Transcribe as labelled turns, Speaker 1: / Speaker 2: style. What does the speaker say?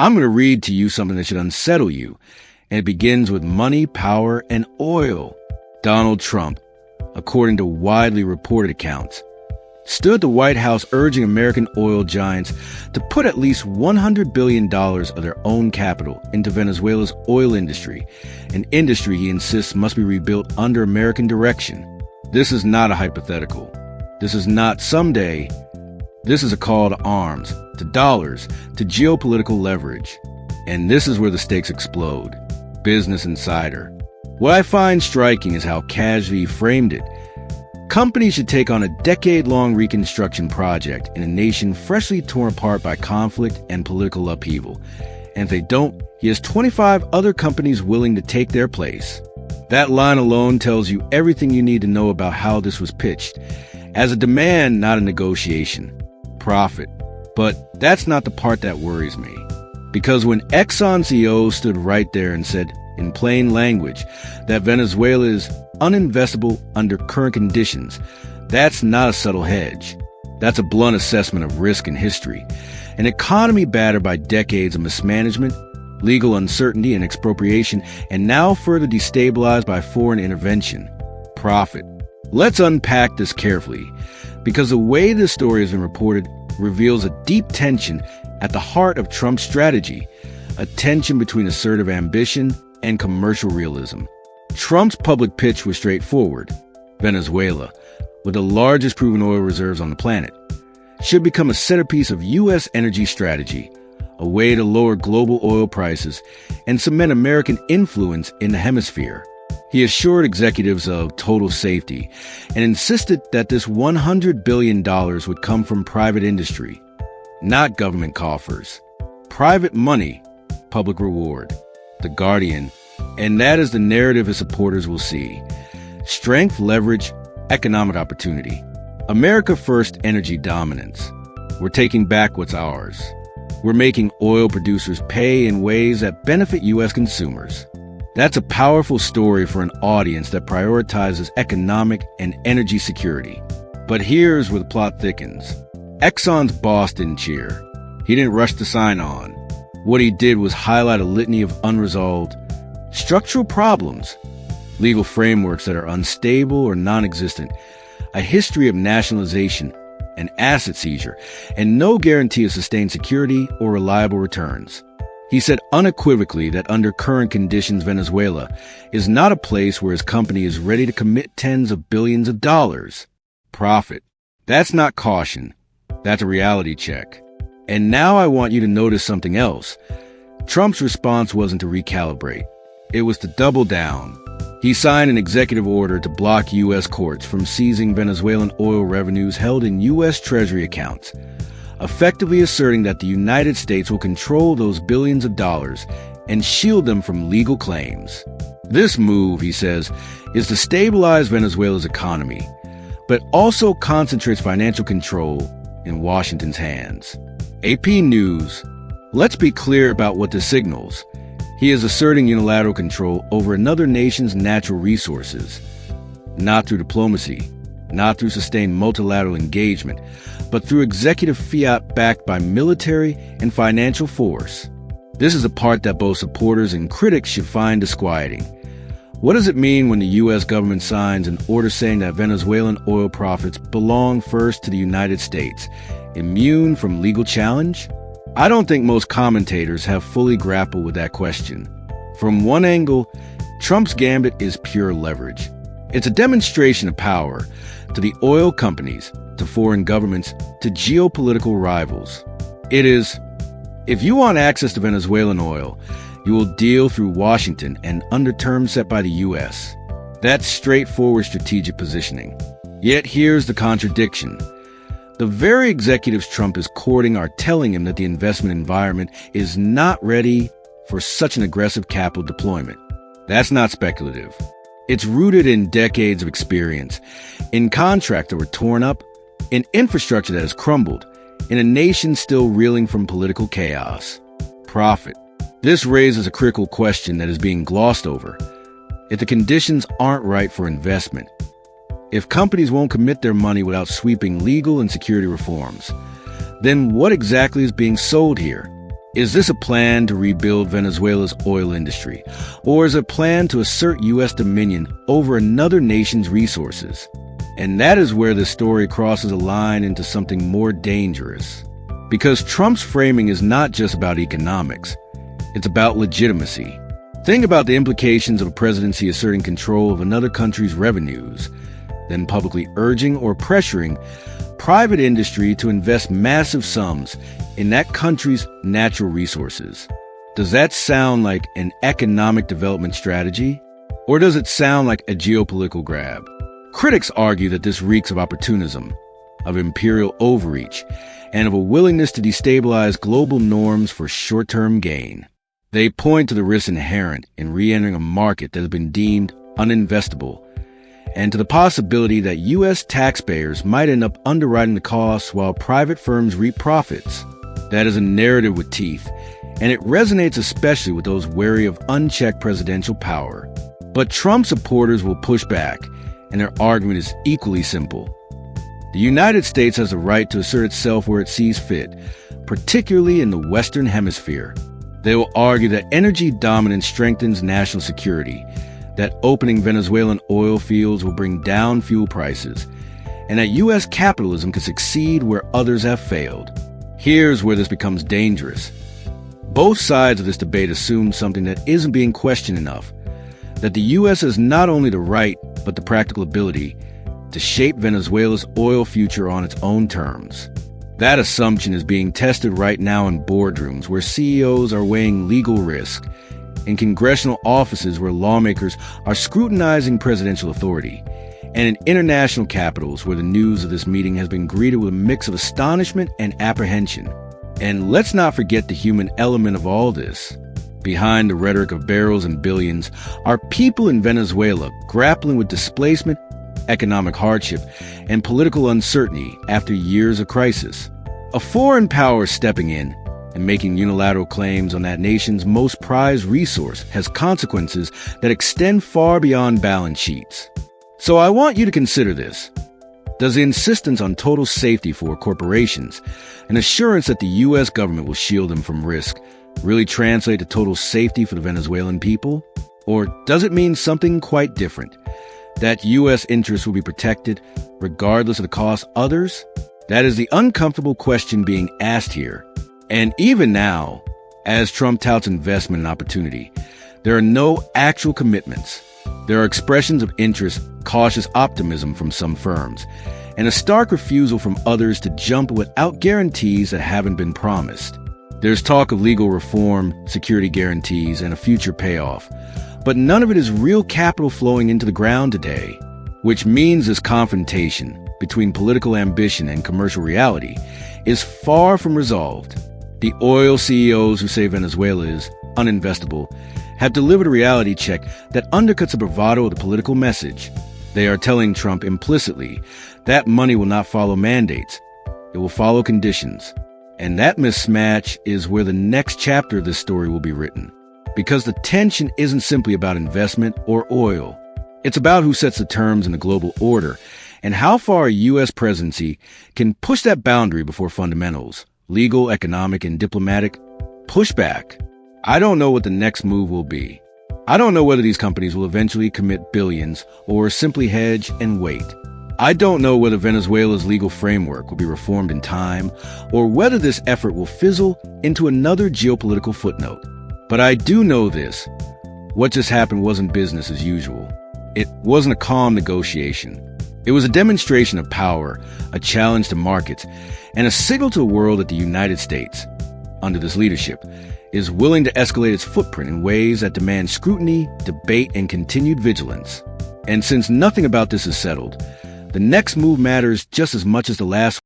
Speaker 1: I'm going to read to you something that should unsettle you, and it begins with money, power, and oil. Donald Trump, according to widely reported accounts, stood at the White House urging American oil giants to put at least $100 billion of their own capital into Venezuela's oil industry, an industry he insists must be rebuilt under American direction. This is not a hypothetical. This is not someday. This is a call to arms, to dollars, to geopolitical leverage. And this is where the stakes explode. Business Insider. What I find striking is how casually he framed it. Companies should take on a decade-long reconstruction project in a nation freshly torn apart by conflict and political upheaval. And if they don't, he has 25 other companies willing to take their place. That line alone tells you everything you need to know about how this was pitched. As a demand, not a negotiation. Profit. But that's not the part that worries me. Because when Exxon CEO stood right there and said, in plain language, that Venezuela is uninvestable under current conditions, that's not a subtle hedge. That's a blunt assessment of risk and history. An economy battered by decades of mismanagement, legal uncertainty and expropriation, and now further destabilized by foreign intervention. Profit. Let's unpack this carefully, because the way this story has been reported reveals a deep tension at the heart of Trump's strategy, a tension between assertive ambition and commercial realism. Trump's public pitch was straightforward. Venezuela, with the largest proven oil reserves on the planet, should become a centerpiece of U.S. energy strategy, a way to lower global oil prices and cement American influence in the hemisphere. He assured executives of total safety and insisted that this $100 billion would come from private industry, not government coffers. Private money, public reward. The Guardian, and that is the narrative his supporters will see. Strength, leverage, economic opportunity. America first energy dominance. We're taking back what's ours. We're making oil producers pay in ways that benefit U.S. consumers. That's a powerful story for an audience that prioritizes economic and energy security. But here's where the plot thickens. Exxon's boss didn't cheer. He didn't rush to sign on. What he did was highlight a litany of unresolved structural problems, legal frameworks that are unstable or non-existent, a history of nationalization and asset seizure, and no guarantee of sustained security or reliable returns. He said unequivocally that under current conditions, Venezuela is not a place where his company is ready to commit tens of billions of dollars. Profit. That's not caution. That's a reality check. And now I want you to notice something else. Trump's response wasn't to recalibrate. It was to double down. He signed an executive order to block U.S. courts from seizing Venezuelan oil revenues held in U.S. Treasury accounts, effectively asserting that the United States will control those billions of dollars and shield them from legal claims. This move, he says, is to stabilize Venezuela's economy, but also concentrates financial control in Washington's hands. AP News. Let's be clear about what this signals. He is asserting unilateral control over another nation's natural resources, not through diplomacy, not through sustained multilateral engagement, but through executive fiat backed by military and financial force. This is a part that both supporters and critics should find disquieting. What does it mean when the U.S. government signs an order saying that Venezuelan oil profits belong first to the United States, immune from legal challenge? I don't think most commentators have fully grappled with that question. From one angle, Trump's gambit is pure leverage. It's a demonstration of power to the oil companies, to foreign governments, to geopolitical rivals. It is, if you want access to Venezuelan oil, you will deal through Washington and under terms set by the U.S. That's straightforward strategic positioning. Yet here's the contradiction. The very executives Trump is courting are telling him that the investment environment is not ready for such an aggressive capital deployment. That's not speculative. It's rooted in decades of experience, in contracts that were torn up, in infrastructure that has crumbled, in a nation still reeling from political chaos. Profit. This raises a critical question that is being glossed over. If the conditions aren't right for investment, if companies won't commit their money without sweeping legal and security reforms, then what exactly is being sold here? Is this a plan to rebuild Venezuela's oil industry, or is it a plan to assert U.S. dominion over another nation's resources? And that is where this story crosses a line into something more dangerous. Because Trump's framing is not just about economics, it's about legitimacy. Think about the implications of a presidency asserting control of another country's revenues, then publicly urging or pressuring private industry to invest massive sums in that country's natural resources. Does that sound like an economic development strategy? Or does it sound like a geopolitical grab? Critics argue that this reeks of opportunism, of imperial overreach, and of a willingness to destabilize global norms for short-term gain. They point to the risks inherent in re-entering a market that has been deemed uninvestable, and to the possibility that U.S. taxpayers might end up underwriting the costs while private firms reap profits. That is a narrative with teeth, and it resonates especially with those wary of unchecked presidential power. But Trump supporters will push back, and their argument is equally simple. The United States has the right to assert itself where it sees fit, particularly in the Western Hemisphere. They will argue that energy dominance strengthens national security, that opening Venezuelan oil fields will bring down fuel prices, and that U.S. capitalism can succeed where others have failed. Here's where this becomes dangerous. Both sides of this debate assume something that isn't being questioned enough, that the U.S. has not only the right, but the practical ability to shape Venezuela's oil future on its own terms. That assumption is being tested right now in boardrooms where CEOs are weighing legal risk, in congressional offices where lawmakers are scrutinizing presidential authority, and in international capitals where the news of this meeting has been greeted with a mix of astonishment and apprehension. And let's not forget the human element of all this. Behind the rhetoric of barrels and billions are people in Venezuela grappling with displacement, economic hardship, and political uncertainty after years of crisis. A foreign power stepping in and making unilateral claims on that nation's most prized resource has consequences that extend far beyond balance sheets. So I want you to consider this. Does the insistence on total safety for corporations, an assurance that the U.S. government will shield them from risk, really translate to total safety for the Venezuelan people? Or does it mean something quite different? That U.S. interests will be protected regardless of the cost others? That is the uncomfortable question being asked here. And even now, as Trump touts investment and opportunity, there are no actual commitments. There are expressions of interest, cautious optimism from some firms, and a stark refusal from others to jump without guarantees that haven't been promised. There's talk of legal reform, security guarantees, and a future payoff, but none of it is real capital flowing into the ground today, which means this confrontation between political ambition and commercial reality is far from resolved. The oil CEOs who say Venezuela is uninvestable have delivered a reality check that undercuts the bravado of the political message. They are telling Trump implicitly that money will not follow mandates. It will follow conditions. And that mismatch is where the next chapter of this story will be written. Because the tension isn't simply about investment or oil. It's about who sets the terms in the global order and how far a U.S. presidency can push that boundary before fundamentals, legal, economic, and diplomatic, push back. I don't know what the next move will be. I don't know whether these companies will eventually commit billions or simply hedge and wait. I don't know whether Venezuela's legal framework will be reformed in time or whether this effort will fizzle into another geopolitical footnote. But I do know this. What just happened wasn't business as usual. It wasn't a calm negotiation. It was a demonstration of power, a challenge to markets, and a signal to the world that the United States, under this leadership, is willing to escalate its footprint in ways that demand scrutiny, debate, and continued vigilance. And since nothing about this is settled, the next move matters just as much as the last